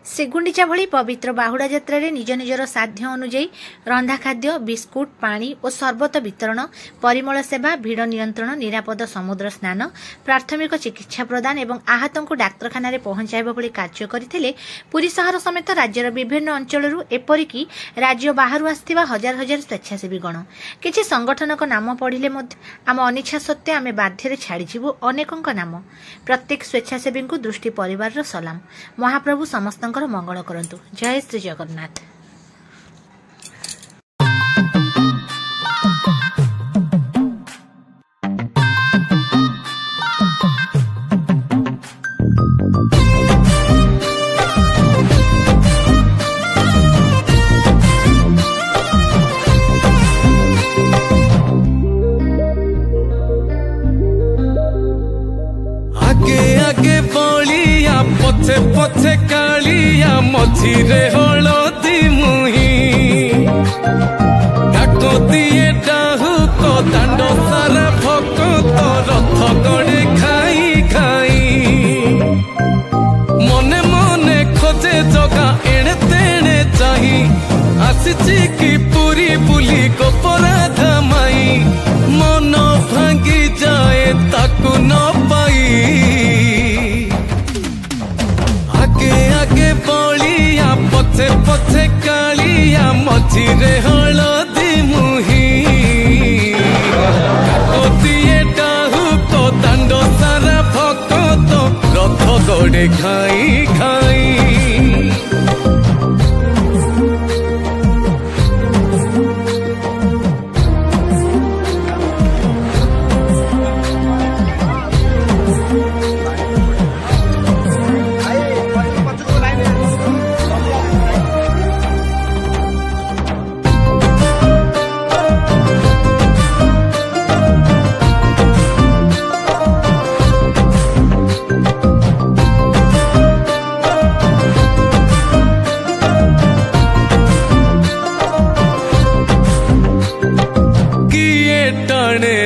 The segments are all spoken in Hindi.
श्रीगुंडीचा भली पवित्र बाहुड़ा यात्रा रे निज निजर साध्य अनुଯାयी रंधा खाद्य बिस्कुट पानी और सरबत वितरण परिमल सेवा भिड़ नियंत्रण निरापद समुद्र स्नान प्राथमिक चिकित्सा प्रदान एवं आहतों को डाक्तरखाना रे पहुंचाइबा भली कार्य करथिले। पुरी शहर समेत राज्यर विभिन्न अंचलरू एपरिकी राज्य बाहर आसथिबा हजार हजार स्वेच्छासेवी गण किछि संगठनक नाम पढ़िले आम अनिच्छा सत्वे आमे बाध्यरे छाड़ीजिबु अनेकंक नाम। प्रत्येक स्वेच्छासेवी को दृष्टि परिवार सलाम। महाप्रभु समस्त मंगल करंतु। जय श्री जगन्नाथ। पथे पथे कालिया मझिरे हलदी मुही डाको दिए डाहु को दांड सारा भक्त रथ गड़े खाई खाई मने मने खोजे जगा एणे तेणे चाही आसीची की पूरी बुली गोपराध माई मन भांगी जाए ताकू न पाई आगे बलिया पथे पथे कालिया मझिरे हलदी मुही दिए डाहु तो दांड सारा भक्त रथ गड़े खाई खाई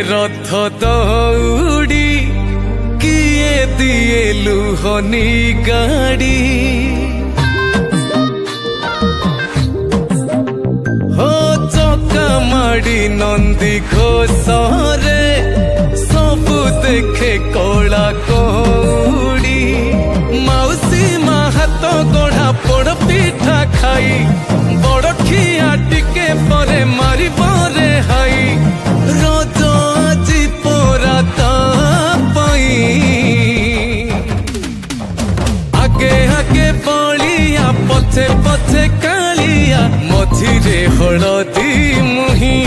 रथ दौड़ी किए दिए लुहनी गाड़ी हो चका माड़ी नंदी घोषरे सबु देखे कला कौड़ी मौसी माँ हाथ गढ़ा पोड़ पिठा खाई बड़ खिया टिके परे मारी बरे हाई रज आजी पोरा पाई आगे आगे बलिया पछे पछे कालिया मझिरे हलदी मुही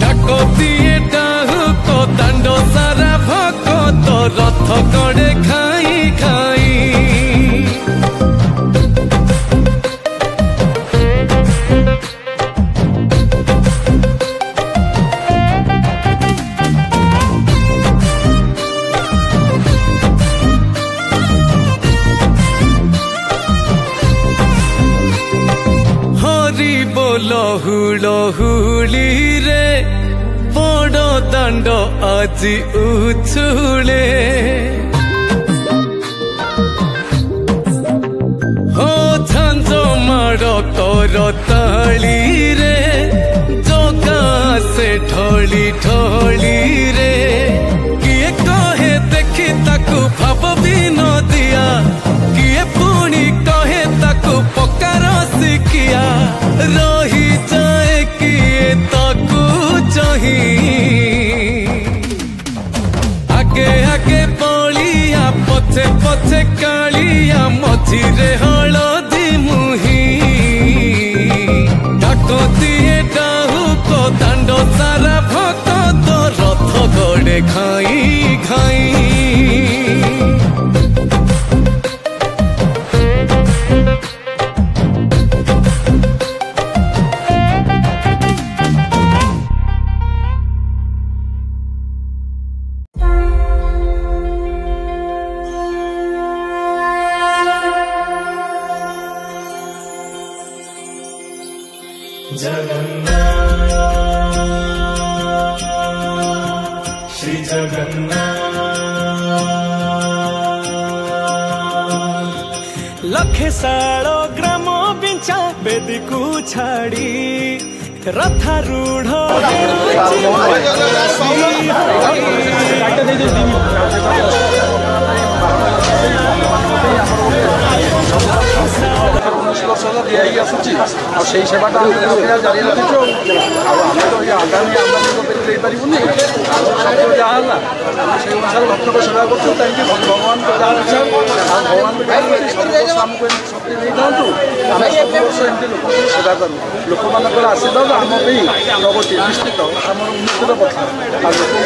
डाको दिए डाहु को दांड सारा भक्त रथ गड़े खाई खाई लहुली रे बड़ दांड आजी उछुले हो झांझ माड़ कर ताली रे जगा से ढली ढली रे किए कहे देखी ताकू भाव भी न दिया किए पुणी कहे ताकू पकार शिकिया रही जाए किए ताकू चाही आगे आगे बलिया पछे पछे कालिया मझिरे हलदी मुही डाको दिए डाहु को दांड सारा भक्त रथ गड़े खाई खाई श्री जगन्नाथ लखे साल ग्राम बिंचा बेदी को छाड़ी रथारूढ़ दिखाई आसूसी सेवाटा जारी रखीचु आम तो ये आगामी आमदानी पारूनी सब जहाँ से अनुसार भक्त को सेवा कर भगवान को जहाँ इच्छा भगवान आमको शक्ति नहीं था आम सब वर्ष एमती लोक सेवा करूँ लोक मान आशीर्वाद आम प्रगति निश्चित आम उन्नतिर पथ आ लोक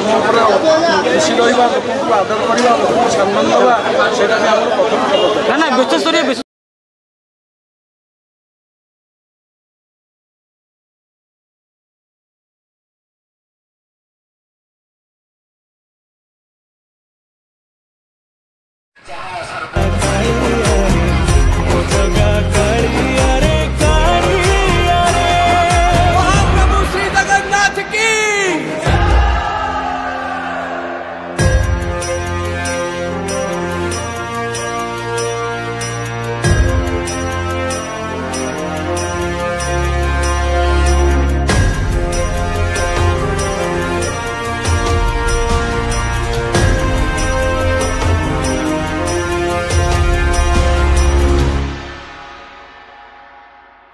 आम खुशी रहा लोक आदर करवा लोक सम्मान देवा से प्रथम विश्वस्तरीय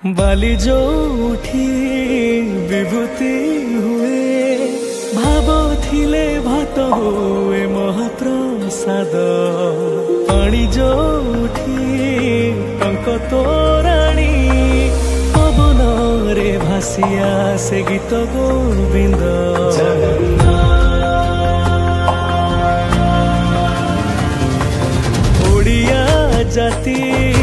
बाली जो उठी विभूति हुए भाव थिले भात हुए महाप्रसाद पानी जो उठी टंक तोराणी पवन रे भासिया से गीत गोविंद ओडिया जाति